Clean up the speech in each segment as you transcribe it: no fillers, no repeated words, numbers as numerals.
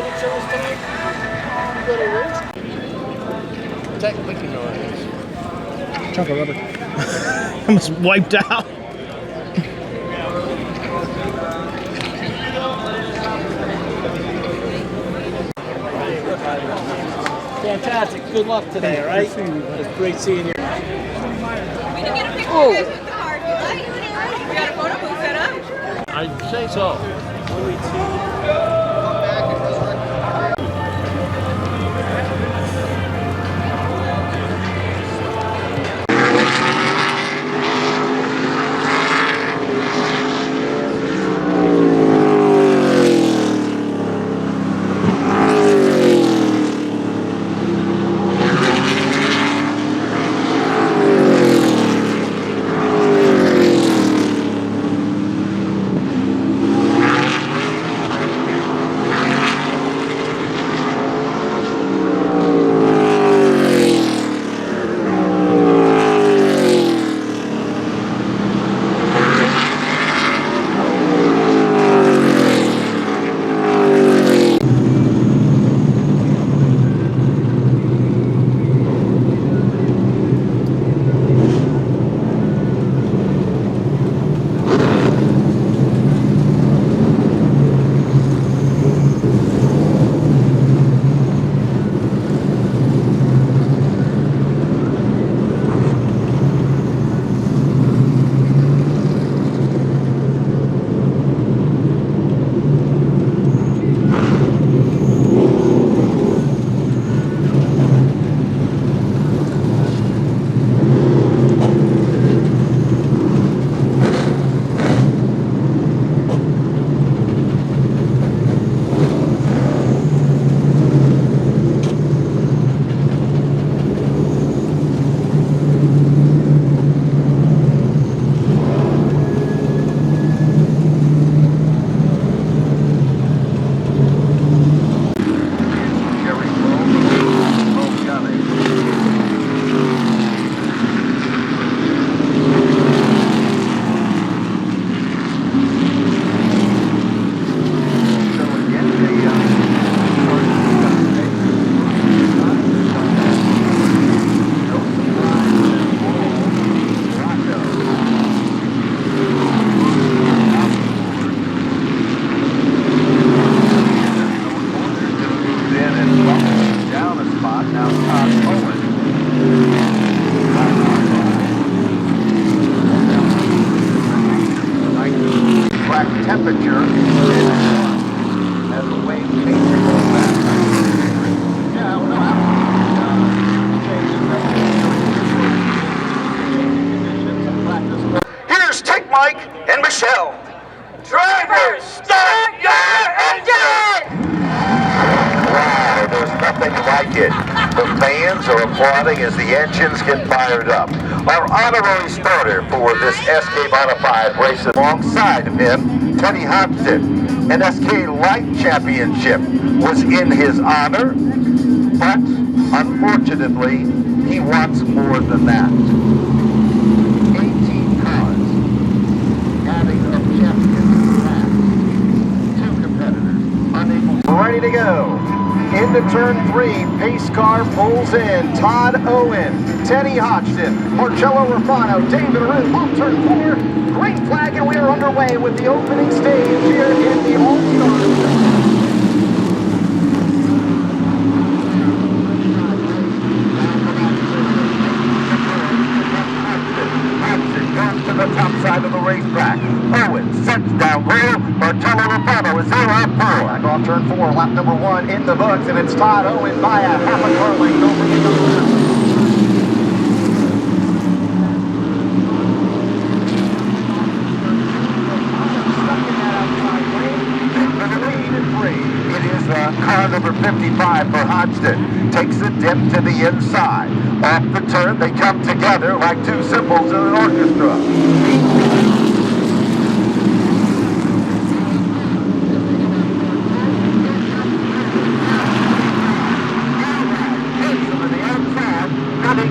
health insurance tonight? You better raise. Technically, no, it is. Chunk of rubber. Almost wiped out. Fantastic. Good luck today, all right? It's great seeing you. We can get a picture of you guys with the car if you'd like. We got a photo booth set up. I'd say so. Temperature as the wave changes back. Yeah, here's Take Mike and Michelle. Drivers, start your engine! Wow, there's nothing like it. The fans are applauding as the engines get fired up. Our honorary starter for this SK Modified race alongside of him, Teddy Hodgson, an SK Light Championship was in his honor, but unfortunately, he wants more than that. 18 cars, adding up champions last. 2 competitors, unable. Ready to go. Into turn 3, pace car pulls in. Todd Owen, Teddy Hodgson, Marcello Rufano, David Ruth off turn 4. Green flag, and we are underway with the opening stage here in the All-Star. To the top side of the racetrack. Owen sets down rear. Marcello Rufano is there on 4. Back off turn 4, lap number 1 in the books, and it's Todd Owen by a half a car length over the other. Car number 55 for Hodgson takes a dip to the inside. Off the turn, they come together like 2 cymbals in an orchestra.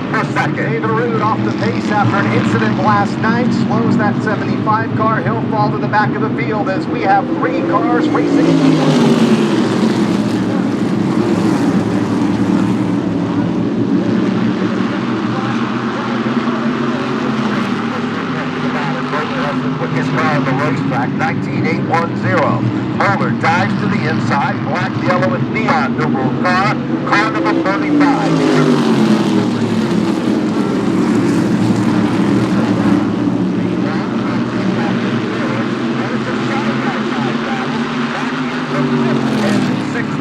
For second. David Rude off the pace after an incident last night. Slows that 75 car. He'll fall to the back of the field as we have 3 cars racing. neon numeral car, car number 35.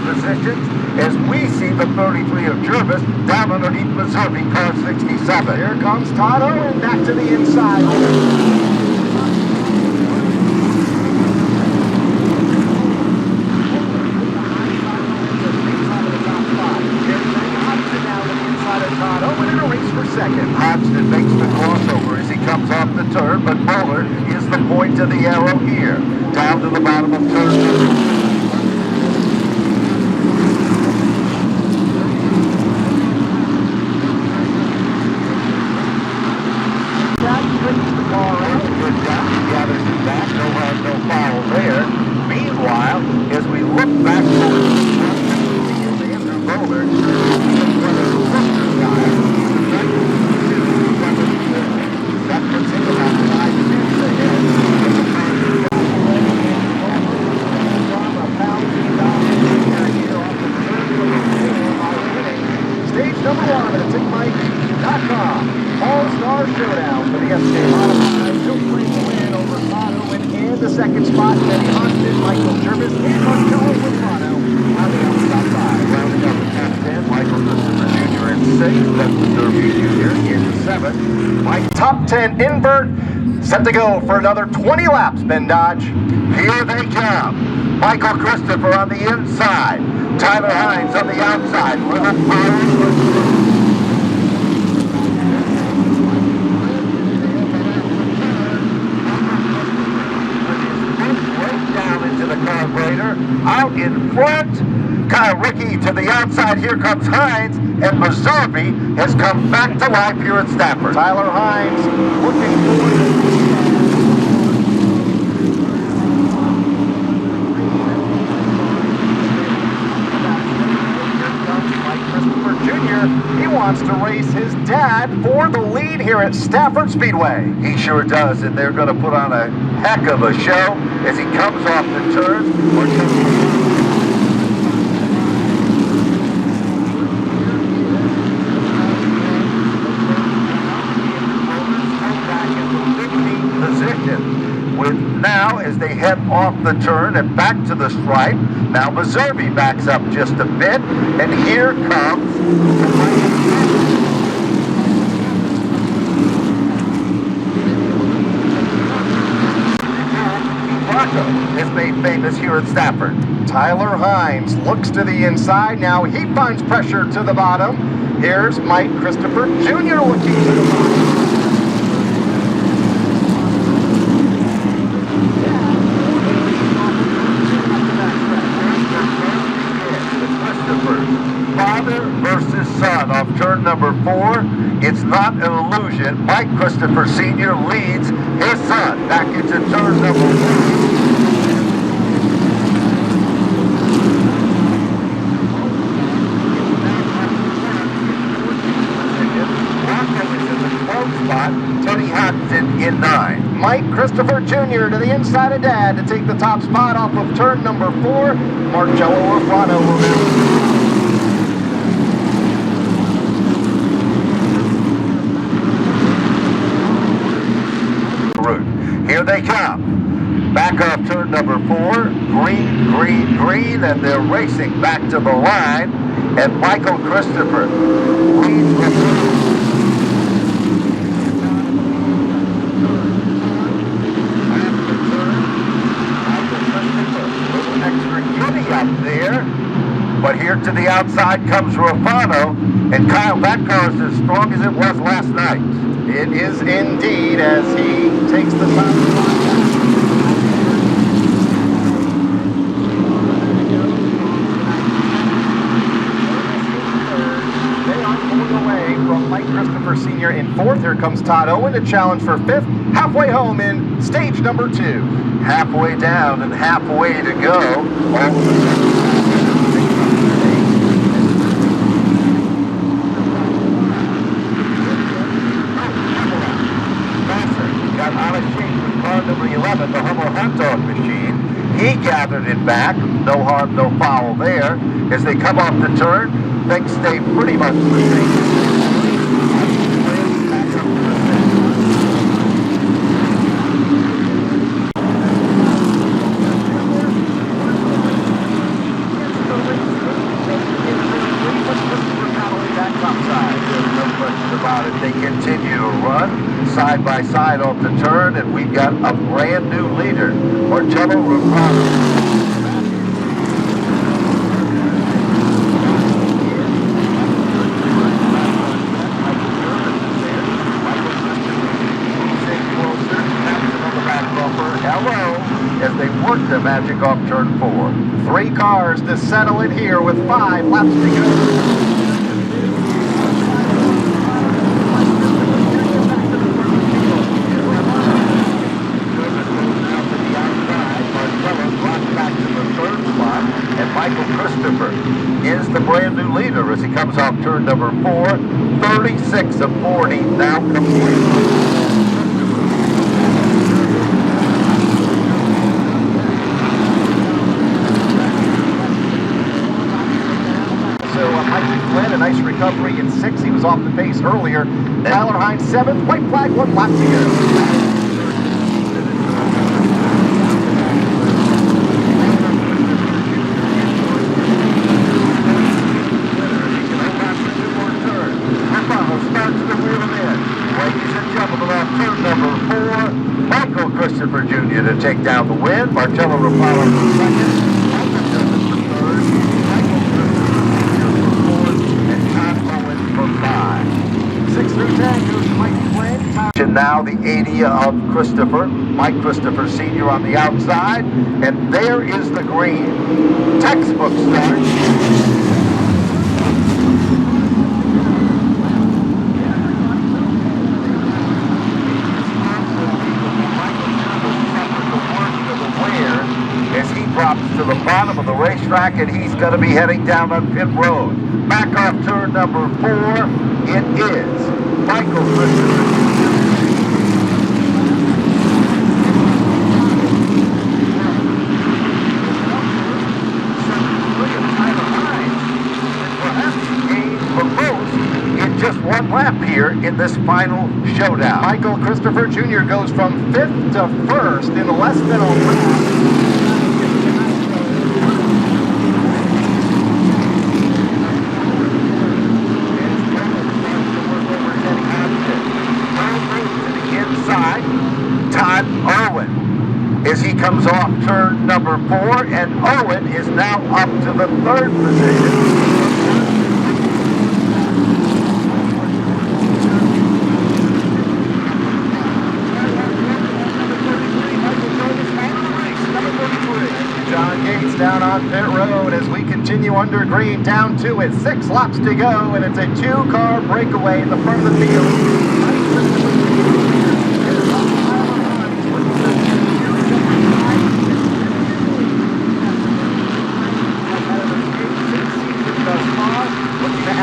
Positions as we see the 33 of Jervis down underneath Missouri, car 67. Here comes Todd Owen back to the inside. Todd Owen in a race for second. Hodgson makes the crossover as he comes off the turn, but Bowler is the point of the arrow here. Down to the bottom of turn. Meanwhile, as we look back Stage number 1 at TickMike.com. All-Star Showdown for the SK Modified. Still playing the win over Todd Owen in the second spot. Benny Hodgson, Michael Jervis, and Marcello Lozano on the outside side. rounding up the top 10, Michael Christopher Jr. in 6th, that's Derby Jr. in 7th. Mike, top 10 invert, set to go for another 20 laps, Ben Dodge. Here they come. Michael Christopher on the inside. Tyler Hines on the outside. Little power. Out in front, Kyle Rickey to the outside. Here comes Hines, and Missouri has come back to life here at Stafford. Tyler Hines looking for He wants to race his dad for the lead here at Stafford Speedway. He sure does, and they're going to put on a heck of a show as he comes off the turn. Position with now as they head off the turn and back to the stripe. Now Missouri backs up just a bit, and here comes is made famous here at Stafford. Tyler Hines looks to the inside. Now he finds pressure to the bottom. Here's Mike Christopher Jr. looking to the bottom. Father versus son off turn number 4. It's not an illusion. Mike Christopher Sr. leads his son back into turn number 1. Tony Hodgson in 9. Mike Christopher Jr. to the inside of Dad to take the top spot off of turn number 4. Marcello Lozano will now. Here they come. Back off turn number 4. Green, green, green, and they're racing back to the line. And Michael Christopher leads up there, but here to the outside comes Rufano, and Kyle, that car is as strong as it was last night. It is indeed, as he takes the top. They are pulling away from Mike Christopher Sr. in 4th. Here comes Todd Owen to challenge for 5th. Halfway home in stage number 2. Halfway down and halfway to go. Got out of shape with car number 11, the Hummel hot dog machine. He gathered it back. no harm, no foul there. As they come off the turn, things stay pretty much the same. They continue to run side by side off the turn, and we've got a brand new leader, Marcello Rupano. As they work the magic off turn 4. 3 cars to settle it here with 5 laps to go. Is the brand new leader as he comes off turn number 4. 36 of 40 now complete. A nice recovery in 6. He was off the pace earlier. Tyler Hines 7th. White flag, 1 lap to go. Christopher Jr. to take down the win. Marcello Rapallo for second. And Todd Owen for 5. 6 through 10 goes Mike Flynn. And now the 80 of Christopher. Mike Christopher Sr. on the outside. And there is the green. Textbook start. Drops to the bottom of the racetrack, and he's going to be heading down on pit road. Back off turn number 4, it is Michael Christopher. Just 1 lap here in this final showdown. Michael Christopher Jr. goes from 5th to 1st in less than a lap. Todd Owen as he comes off turn number 4, and Owen is now up to the 3rd position. John Gates down on pit road as we continue under green, down to it. 6 laps to go, and it's a 2-car breakaway in the front of the field.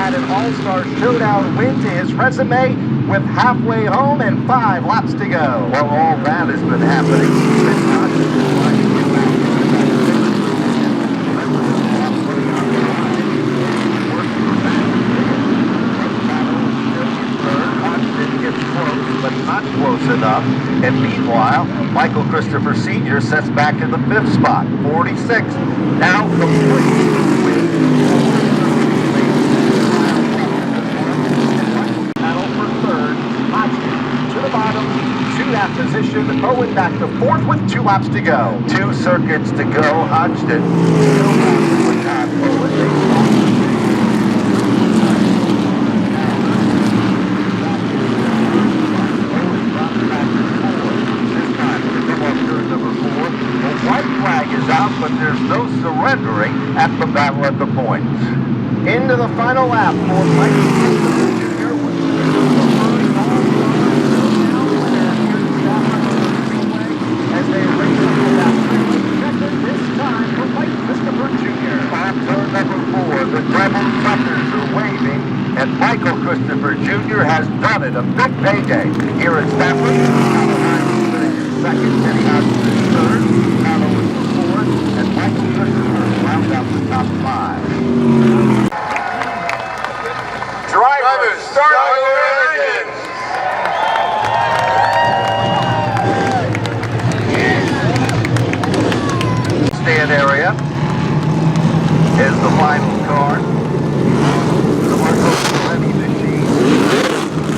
An all-star showdown win to his resume with halfway home and 5 laps to go. Well, all that has been happening. But not close enough. And meanwhile, Michael Christopher Sr. sets back in the 5th spot, 46. Now complete. That position, Owen back to 4th with 2 laps to go. 2 circuits to go. Hodgson still back with Todd Owen. This time to come off turn number 4. The white flag is out, but there's no surrendering at the battle at the points. Into the final lap for Mike. And Michael Christopher Jr. has done it. A big payday here at Stafford. Second, Kenny Hodgson 3rd, Tyler was 4th, and Michael Christopher top 5. Drivers, start your engines. Stand area is the final car. The Marco Levy machine.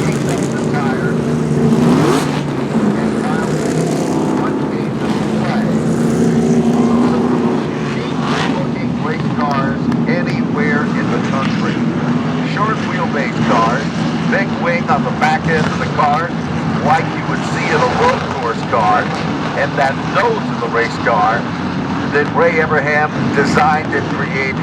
Changing the tire. And finally, front page of the flag. Looking race cars anywhere in the country. Short wheelbase cars, big wing on the back end of the car, like you would see in a road course car, and that nose of the race car that Ray Abraham designed and created.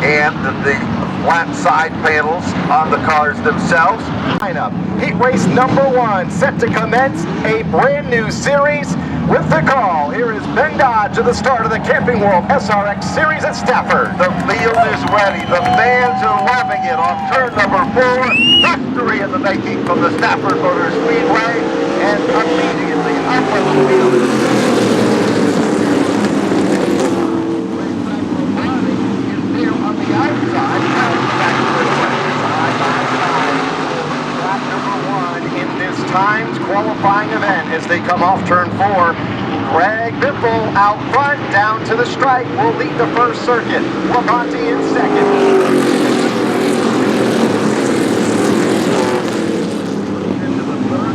And the flat side panels on the cars themselves. Lineup. Heat race number 1 set to commence a brand new series with the call. Here is Ben Dodd to the start of the Camping World SRX series at Stafford. The field is ready. The fans are loving it off turn number 4. Victory in the making from the Stafford Speedway, and immediately up on the field. Times qualifying event as they come off turn 4. Greg Biffle out front, down to the stripe, will lead the first circuit. Labonte in second. Into the third.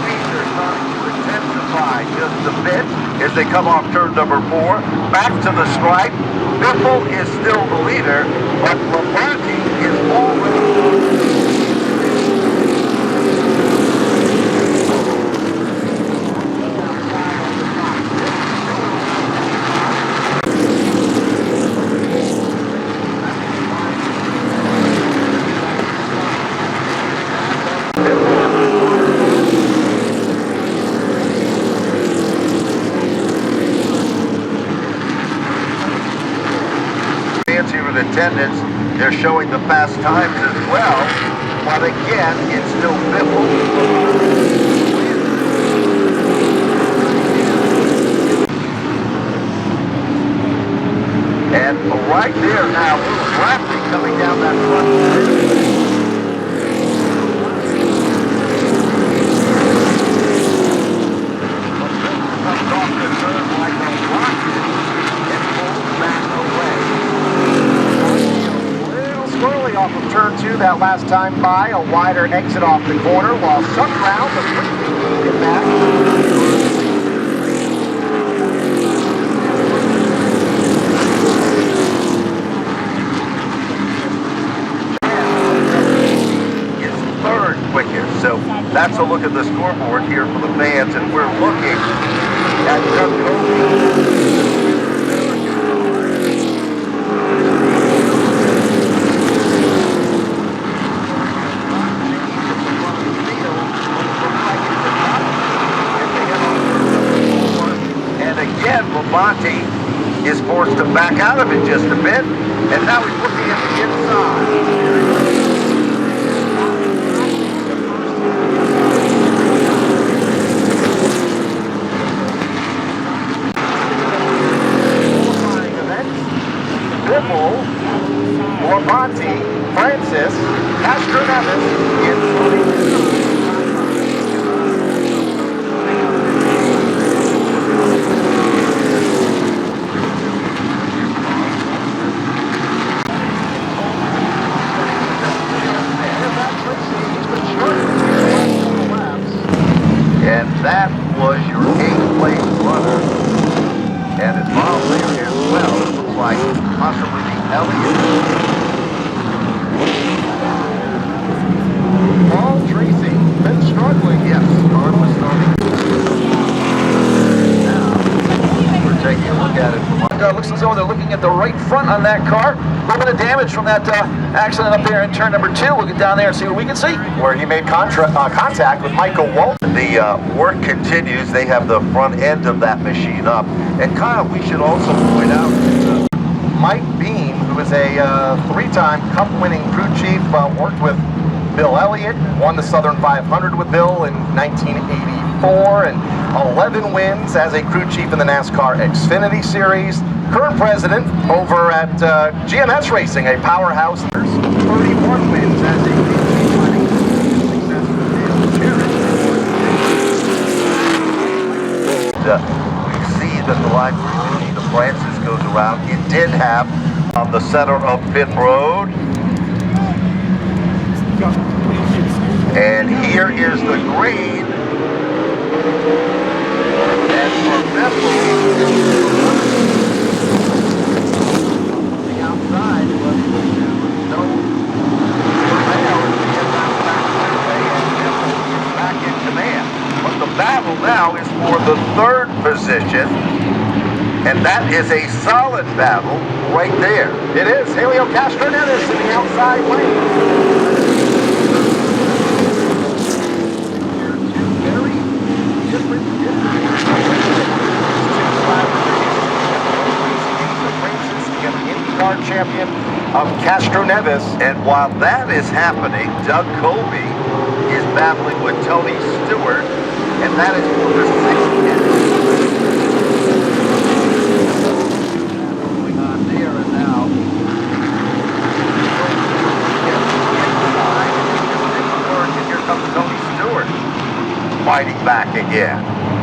Speeds are starting to intensify just a bit as they come off turn number 4. Back to the stripe. Biffle is still the leader, but Labonte is already. Attendance, they're showing the fast times as well, but again, it's still Biffle. And right there now, traffic coming down that front. Comes off the curve like a rocket and pulls back away. Squirrely off of turn 2 that last time by, a wider exit off the corner, while some round the quickly get back. Is third quickest, so that's a look at the scoreboard here for the fans, and we're looking at Doug. Labonte is forced to back out of it just a bit, and now he's looking at the inside. Biffle, Labonte, Francis, Castroneves, including. That was your 8th place runner, and it's Bob there as well. It looks like possibly the Elliott. Paul Tracy, been struggling. Yes, car was starting. Now, we're taking a look at it from looks as though they're looking at the right front on that car. A little bit of damage from that accident up there in turn number 2. We'll get down there and see what we can see. Where he made contact with Michael Walton. The work continues. They have the front end of that machine up. And Kyle, we should also point out Mike Beam, who is a 3-time Cup-winning crew chief, worked with Bill Elliott, won the Southern 500 with Bill in 1984, and 11 wins as a crew chief in the NASCAR Xfinity Series. Current president over at GMS Racing, a powerhouse. 31 wins as a crew chief, winning successful We see that the line for Francis goes around. It did have on the center of pit road. And here is the green. And for Bethel, on the outside, but no prevail as we get down back Speedway, and Bethel is back in command. But the battle now is for the third position, and that is a solid battle right there. It is. Helio Castroneves in the outside lane. Champion of Castroneves. And while that is happening, Doug Colby is battling with Tony Stewart, and that is for the sixth hit. Going on there and now. And here comes Tony Stewart fighting back again.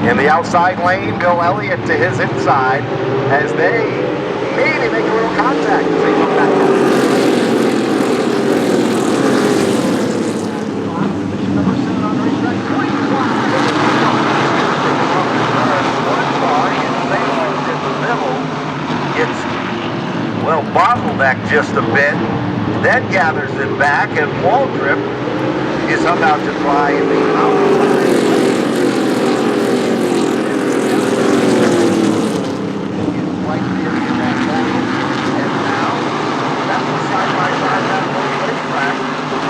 In the outside lane, Bill Elliott to his inside as they maybe make a little contact as they come back down. Number 7 on the racetrack, 25. One car is Layla in the middle. It's, well, bottlenecked just a bit, then gathers it back, and Waltrip is about to try in the outside.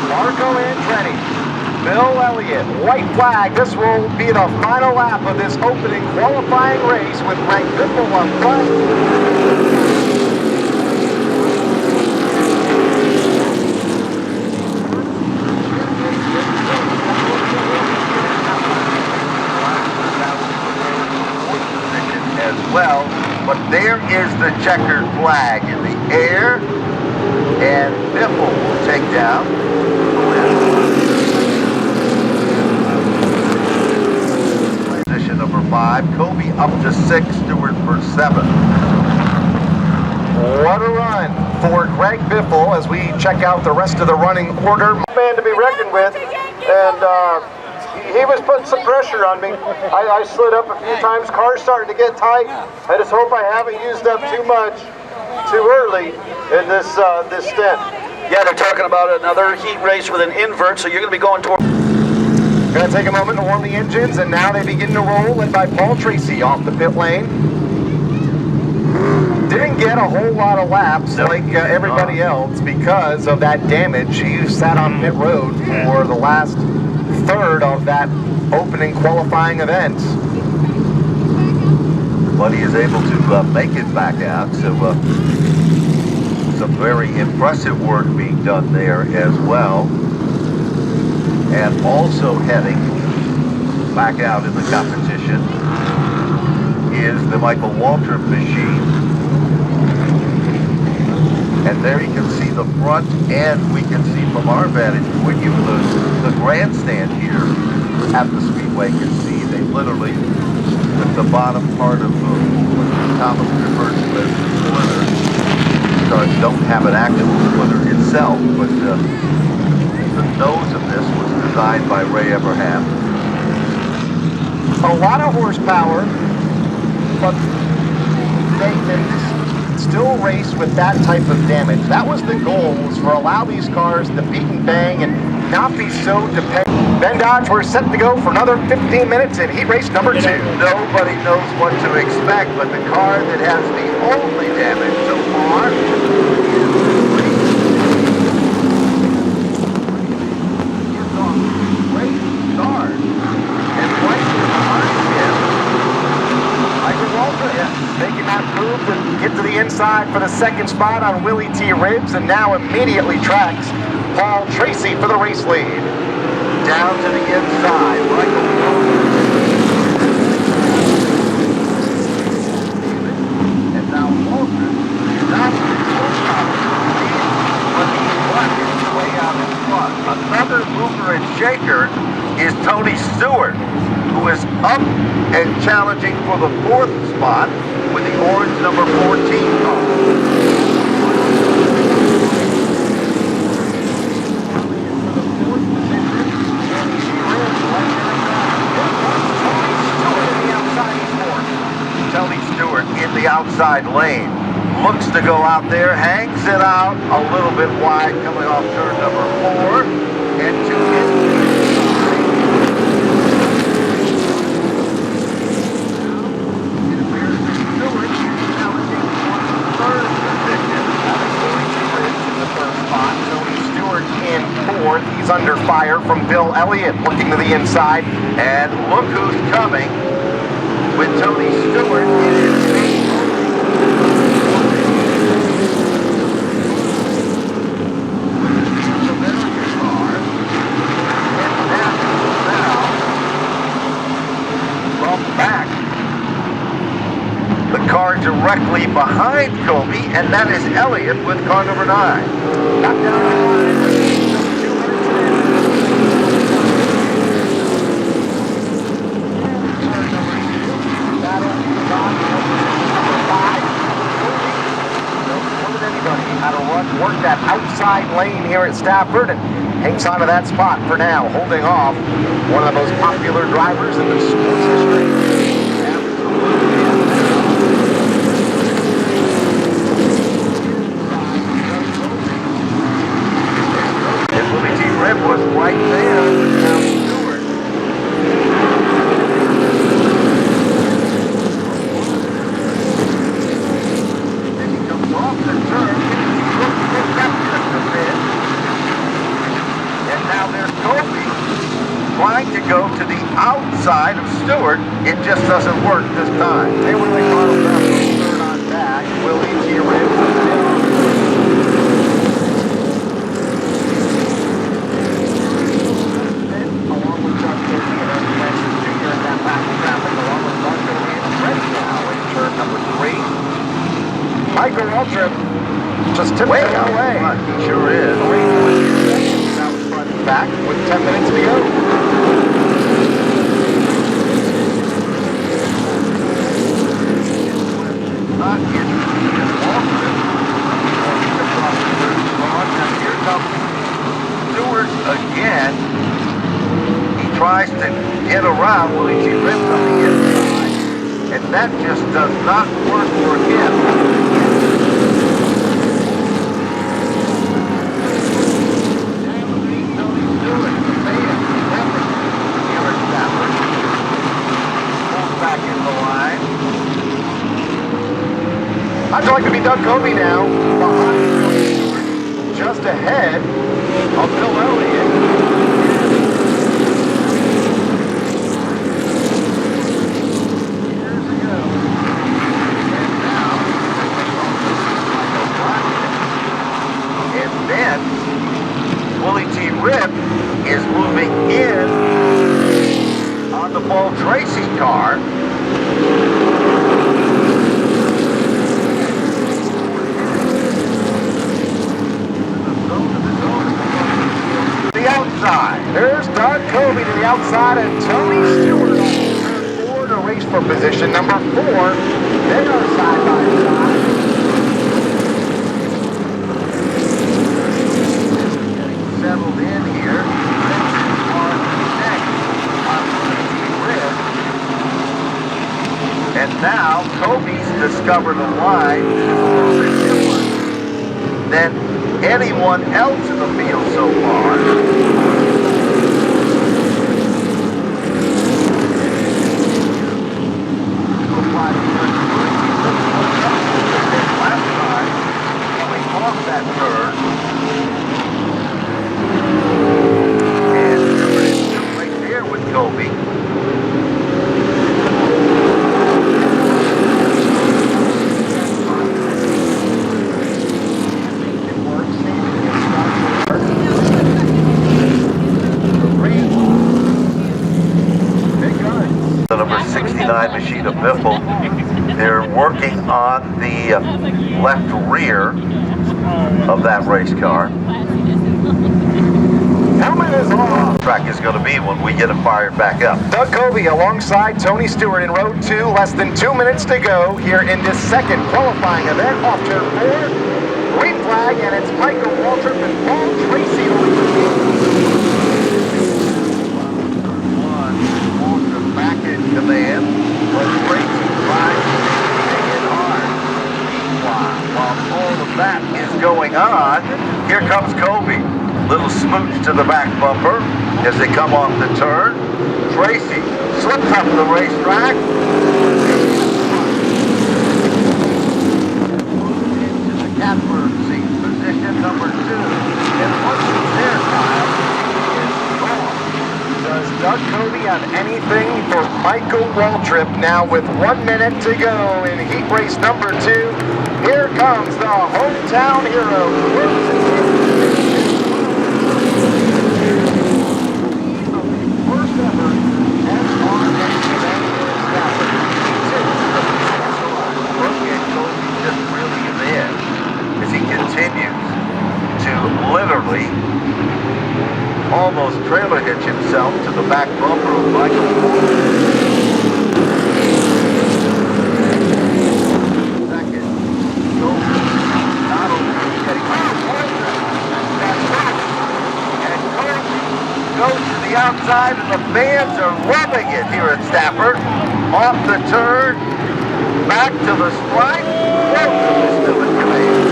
Marco Andretti, Bill Elliott, white flag. This will be the final lap of this opening qualifying race with Greg Biffle on front. As well, but there is the checkered flag in the air, and Biffle will take down the win. Position number 5, Kobe up to 6, Stewart for 7. What a run for Greg Biffle as we check out the rest of the running order. Man to be reckoned with, and he was putting some pressure on me. I slid up a few times. Car's starting to get tight. I just hope I haven't used up too much too early in this this stint. Yeah, they're talking about another heat race with an invert, so you're going to be going toward... Going to take a moment to warm the engines, and now they begin to roll, led by Paul Tracy off the pit lane. Didn't get a whole lot of laps like everybody else because of that damage. He sat on pit road for the last third of that opening qualifying event. But he is able to make it back out, so some very impressive work being done there as well. And also heading back out in the competition is the Michael Waltrip machine. And there you can see the front, and we can see from our vantage point, even the grandstand here at the Speedway can see they literally, at the bottom part of what Thomas refers to as the splitter. Cars don't have an actual splitter itself, but the nose of this was designed by Ray Abraham. A lot of horsepower, but they can still race with that type of damage. That was the goal, was for allow these cars to beat and bang and not be so dependent. Ben Dodge, we're set to go for another 15 minutes in heat race number 2. Nobody knows what to expect, but the car that has the only damage so far is on great start. And right behind him, Michael Waltrip making that move to get to the inside for the second spot on Willie T. Ribs, and now immediately tracks Paul Tracy for the race lead. Down to the inside, Michael Willow. And now Walter is not but he's working his way out in front. Another mover and shaker is Tony Stewart, who is up and challenging for the 4th spot with the orange number 14 car. Tony Stewart in the outside lane. Looks to go out there, hangs it out a little bit wide coming off turn number 4. And to his inside. It appears that Stewart is challenging for the 3rd position. In the 1st spot. Tony Stewart in 4th. He's under fire from Bill Elliott looking to the inside. And look who's coming. With Tony Stewart in his lead. And that now from back. The car directly behind Kobe, and that is Elliott with car number 9. Got down the line. 2 minutes how to work that outside lane here at Stafford and hangs on to that spot for now, holding off one of the most popular drivers in the sports history. And Willie T. Rip was right there with now Stewart. And he comes off the turn. And now there's Kobe trying to go to the outside of Stewart. It just doesn't work this time. They were like third on back. Willie T. along with Chuck Casey and Ernie Francis Jr. in that back traffic, along with Bunker and ready now in turn number 3. Michael Waltrip just tipped it away. He sure is. Now front and back with 10 minutes to go. Not in Waltrip. Now here comes Stewart again. He tries to get around Willie T. Rip on the inside. And that just does not work for him. I'd like to be Doug Kobe now, behind just ahead of Bill Elliott. Years ago. And now, and then, Willie T. Rip is moving in on the Paul Tracy car. There's Doug Kobe to the outside and Tony Stewart on turn 4 to race for position number 4. They are side by side. Getting settled in here. On next on and now Kobe's discovered a line which is a little bit different than anyone else in the field so far. 69 machine of Biffle. They're working on the left rear of that race car. Helmet is on. Track is going to be when we get it fired back up. Doug Covey alongside Tony Stewart in row 2. Less than 2 minutes to go here in this second qualifying event off turn 4. Green flag, and it's Michael Waltrip and Paul Tracy. Waltrip back in command. But Tracy drives in hard. While all of that is going on, here comes Covey. Little smooch to the back bumper as they come off the turn. Tracy slips up the racetrack. Into the catbird seat, position number 2. And once he's there, Kyle, he is gone. Does Doug Covey have anything for Michael Waltrip now with 1 minute to go in heat race number 2? Here comes the hometown hero. Literally almost trailer hitch himself to the back bumper of Michael Second, not only getting and goes to the outside, and the fans are loving it here at Stafford. Off the turn, back to the stripe. Welcome to the command.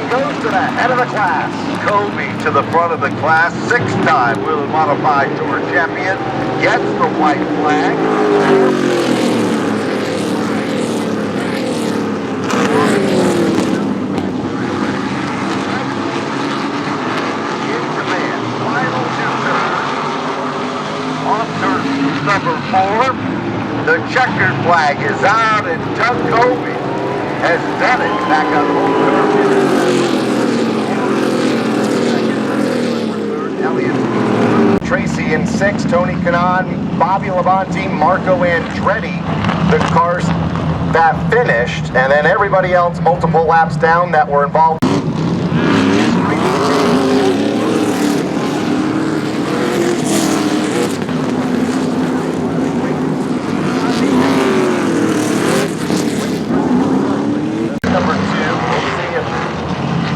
Goes to the head of the class. Covey to the front of the class, 6-time Wheel and Modified Tour champion, gets the white flag. In command, final 2 turns. Off turn number 4, the checkered flag is out, and Doug Covey has done it back on home turf. Tracy in 6, Tony Kanaan, Bobby Labonte, Marco Andretti, the cars that finished, and then everybody else multiple laps down that were involved.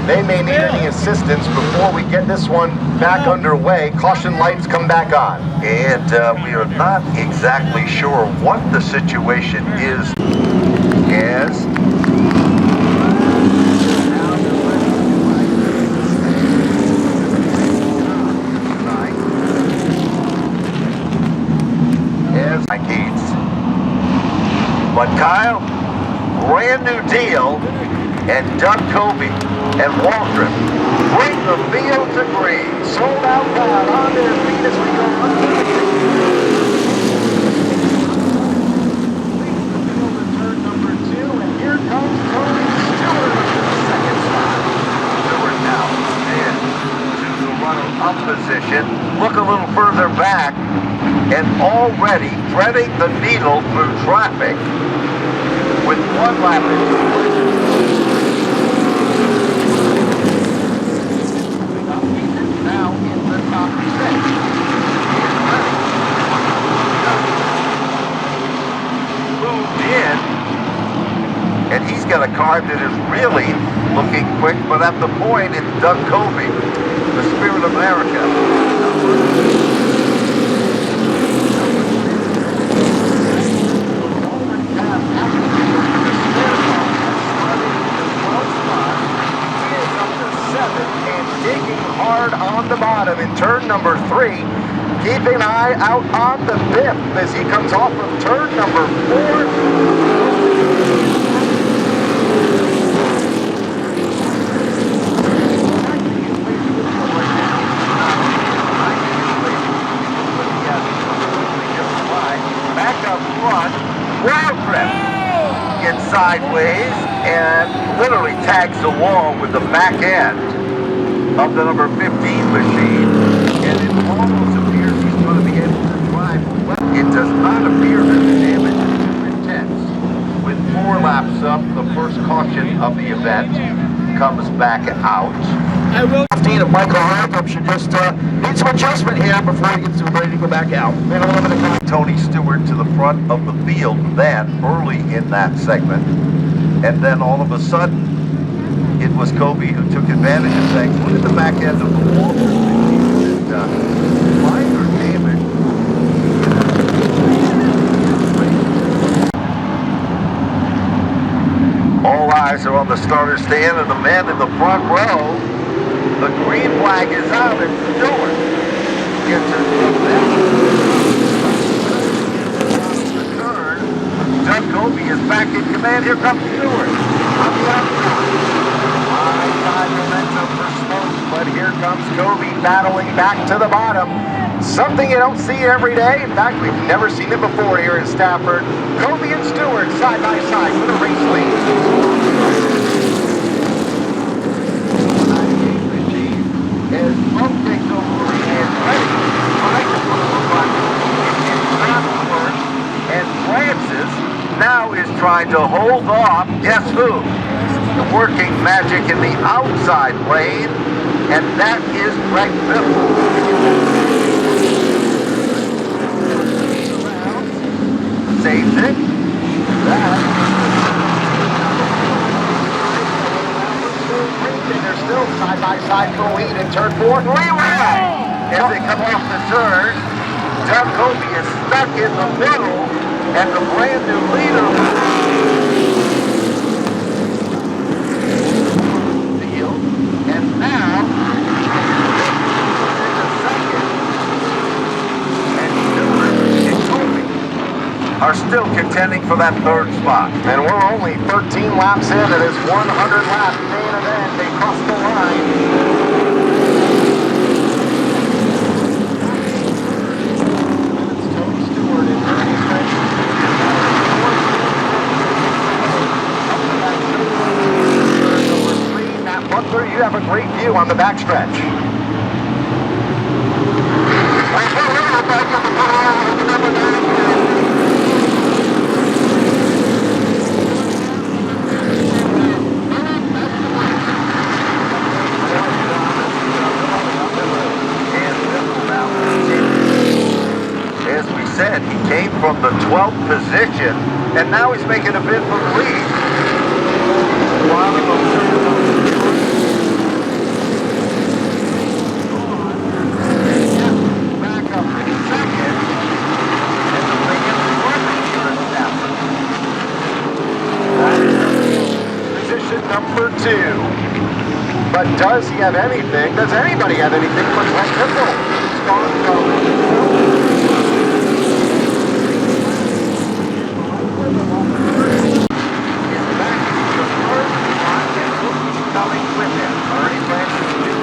They may need any assistance before we get this one back underway. Caution lights come back on. And we are not exactly sure what the situation is as Gates. But Kyle, brand new deal, and Doug Covey and Waltrip bring the field to green. Sold out crowd on their feet as we go under the turn number 2, and here comes Tony Stewart in the second spot. Stewart now into the runner-up position. Look a little further back, and already threading the needle through traffic with 1 lap into and he's got a car that is really looking quick, but at the point, it's Doug Covey, the Spirit of America. Digging hard on the bottom in turn number 3. Keep an eye out on the Biff as he comes off of turn number 4. Back up front, Waltrip gets sideways. and literally tags the wall with the back end of the number 15 machine, and it almost appears he's going to be able to drive. It does not appear that the damage is too intense. With 4 laps up, the first caution of the event comes back out. 15 of Michael Hartrup should just need some adjustment here before he gets ready to go back out. Tony Stewart to the front of the field then, early in that segment. And then all of a sudden, it was Kobe who took advantage of things. Look at the back end of the wall. Minor damage. All eyes are on the starter stand and the man in the front row. The green flag is out and Stewart gets a turn. Doug Kobe is back in command. Here comes Stewart. On the outside. High momentum for Smoke, but here comes Kobe battling back to the bottom. Something you don't see every day. In fact, we've never seen it before here in Stafford. Kobe and Stewart side by side with a race lead. As Smoke takes over and ready, trying to put the front in Stafford, and Francis now is trying to hold off, guess who? The working magic in the outside lane, and that is Greg Biffle. Saves it. They're still side by side for the lead in turn 4. Leeway! As they come off the turn, Doug Kobe is stuck in the middle, and the brand new leader. And now, and Kobe are still contending for that 3rd spot. And we're only 13 laps in to this 100-lap main event. They crossed the line. It's Tony Stewart and Ernie Francis. Butler, you have a great view on the backstretch. As we said, he came from the 12th position, and now he's making a bid for the lead. Number 2. But does he have anything? Does anybody have anything for Greg Biffle? Coming with him. Ernie Francis Jr.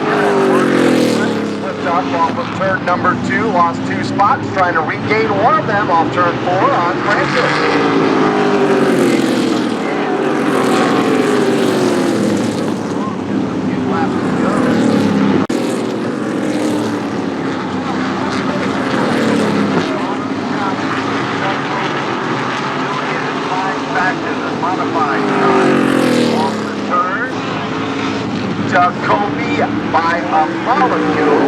slipped up off of turn number 2, lost 2 spots, trying to regain one of them off turn 4 on Francis. Doug Kobe by a molecule.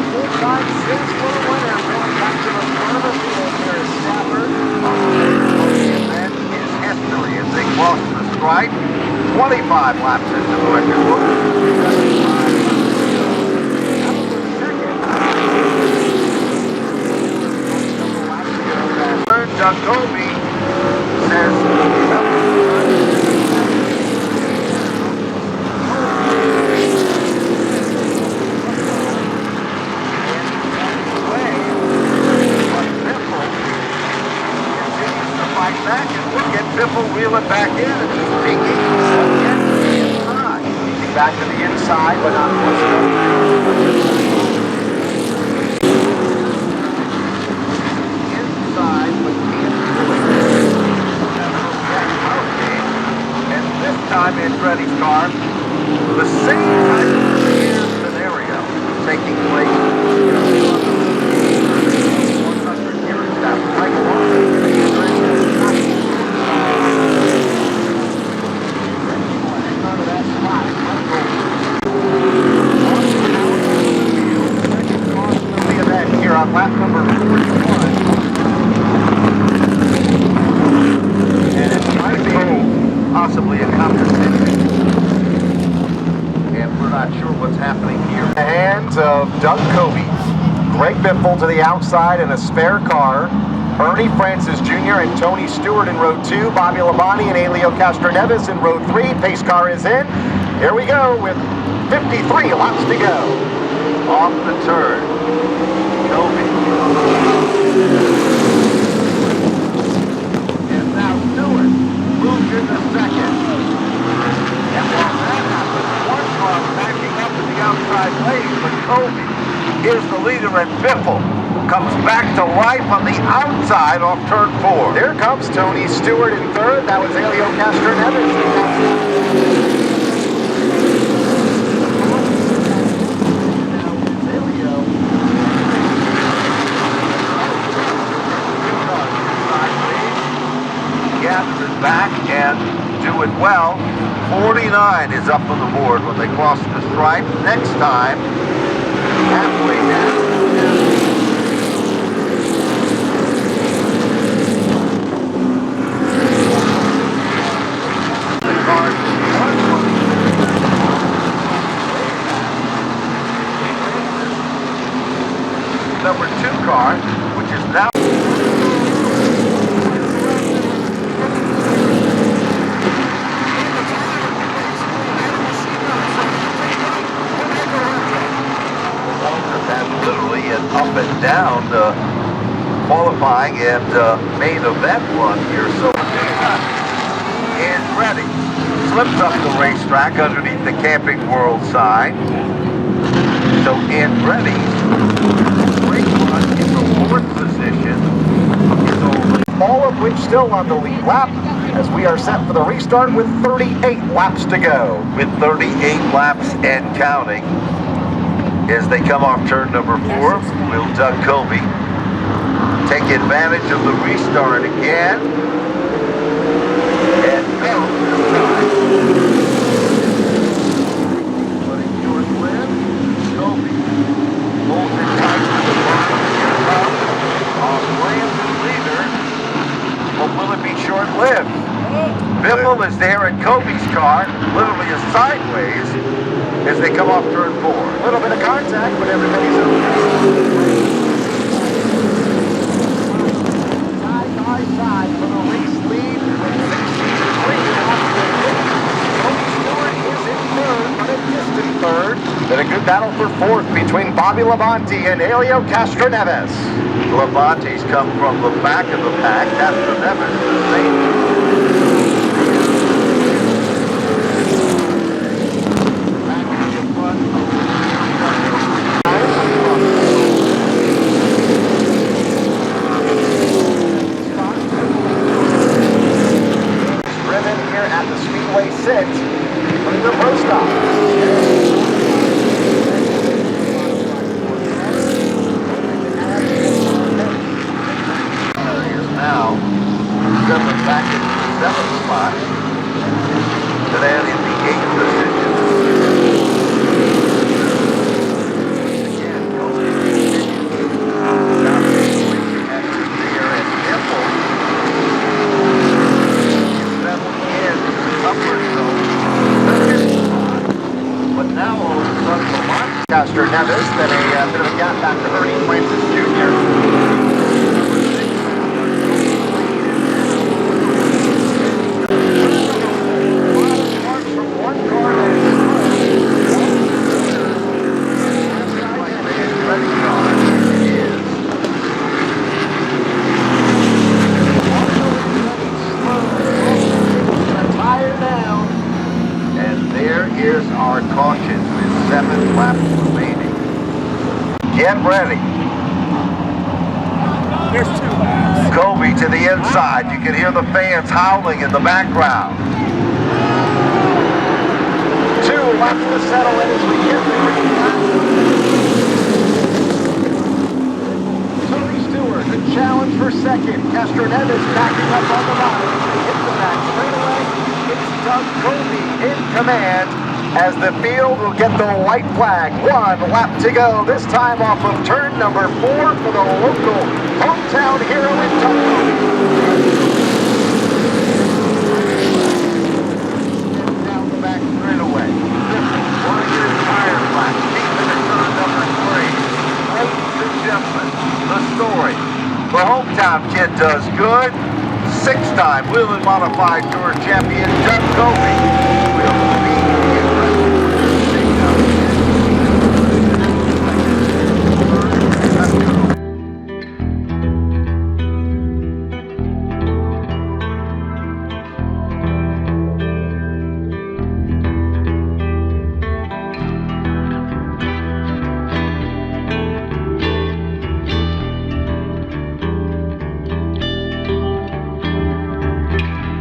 Full-time 6 for the winner, going back to the front of the field here at Stafford. The event is history as they cross the stripe. 25 laps into the record book. Doug Kobe says back and we get Biffle reeling back in and he's picking again inside. back to the inside, but not close enough. Inside, but can't do it. And this time Andretti's car, the same type of scenario taking place. 100 yards after right along. Here on lap number 41. And it might be possibly a competition. And we're not sure what's happening here. The hands of Doug Coby. Greg Biffle to the outside in a spare car. Ernie Francis Jr. and Tony Stewart in row 2. Bobby Labonte and Elio Castroneves in row 3. Pace car is in. Here we go with 53 laps to go. Off the turn. Coby. And now Stewart moves into second. And while that happens, one car backing up in the outside lane, but Coby is the leader, and Biffle comes back to life on the outside off turn 4. There comes Tony Stewart in third. That was Elio Castroneves. Back and do it well. 49 is up on the board when they cross the stripe. Next time, halfway down. The car number 2 car, which is now up and down qualifying and main event run here. So Andretti slips up the racetrack underneath the Camping World sign. So Andretti's race run in the 4th position is over. All of which still on the lead lap as we are set for the restart with 38 laps to go. With 38 laps and counting. As they come off turn number 4, will Doug Coby take advantage of the restart again? And go. Putting short live. Coby holds it tight to the bottom. Here comes off Lance leader. But will it be short-lived? Biffle is there in Coby's car, literally is sideways as they come off turn 4. A little bit of contact, but everybody's okay. Side by side for the race lead with 63 laps to go. Tony Stewart is in third, but a distant third. Then a good battle for 4th between Bobby Labonte and Elio Castroneves. Labonte's come from the back of the pack. Castroneves the same. At the Speedway 6 for the pro stop. Is now settling back in the 7th spot. Today in the 8th position. Again, down the situation at there and Biffle. Upward zone. But now all of a sudden Lamont Castroneves, then a bit of a gap back to Ernie Francis Jr. From one car tire down. And there is our Get ready. There's 2 laps. Kobe to the inside. You can hear the fans howling in the background. 2 laps to settle in as we get the green flag. Tony Stewart, the challenge for second. Castroneves backing up on the bottom. They hit the back straightaway. It's Doug Kobe in command as the field will get the white flag. 1 lap to go, this time off of turn number 4 for the local hometown hero in Doug Kobe. Down the back straightaway. This is Warrior Tire Flat, deep into turn number 3. Ladies and gentlemen, the story. The hometown kid does good. 6-time Whelen Modified Tour champion Doug Kobe